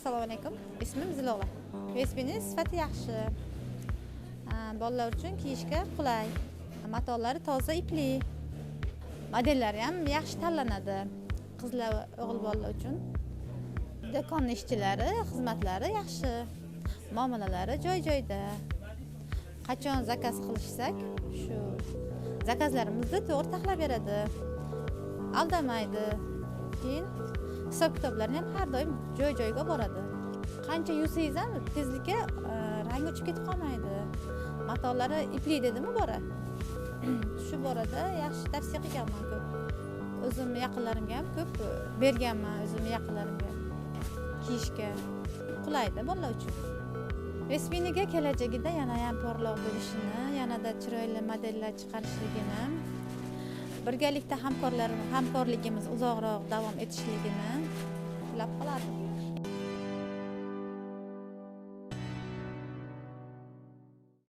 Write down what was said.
Assalomu alaykum. Ismim Zilola. USBning sifati yaxshi. Bolalar uchun kiyishga qulay. Matolari toza ipli. Modellari ham yaxshi tanlanadi. Qizlar va o'g'il bolalar uchun. Do'kon ishchilari, xizmatlari yaxshi. Muomalalari joy-joyda. Qachon zakaz qilishsak, shu zakazlarimizni to'g'ri taxlab beradi. Aldamaydi. Keyin hisob kitoblarni ham har doim joy-joyiga boradi. Qancha yuvsangiz ham tezlikka rangi o'chib ketib qolmaydi. Matolari ipli dedimi bora. Shu borada yaxshi tavsiya qilganman ko'p. O'zim yaqinlarimga ham ko'p berganman, o'zim yaqinlarimga kiyishga qulaydi bolalar uchun. Resminiga kelajagida yana ham porloq bo'lishini, yanada chiroyli modellar chiqarishligini, birgalikda hamkorligimiz uzoqroq davom etishligini tilab qoladim.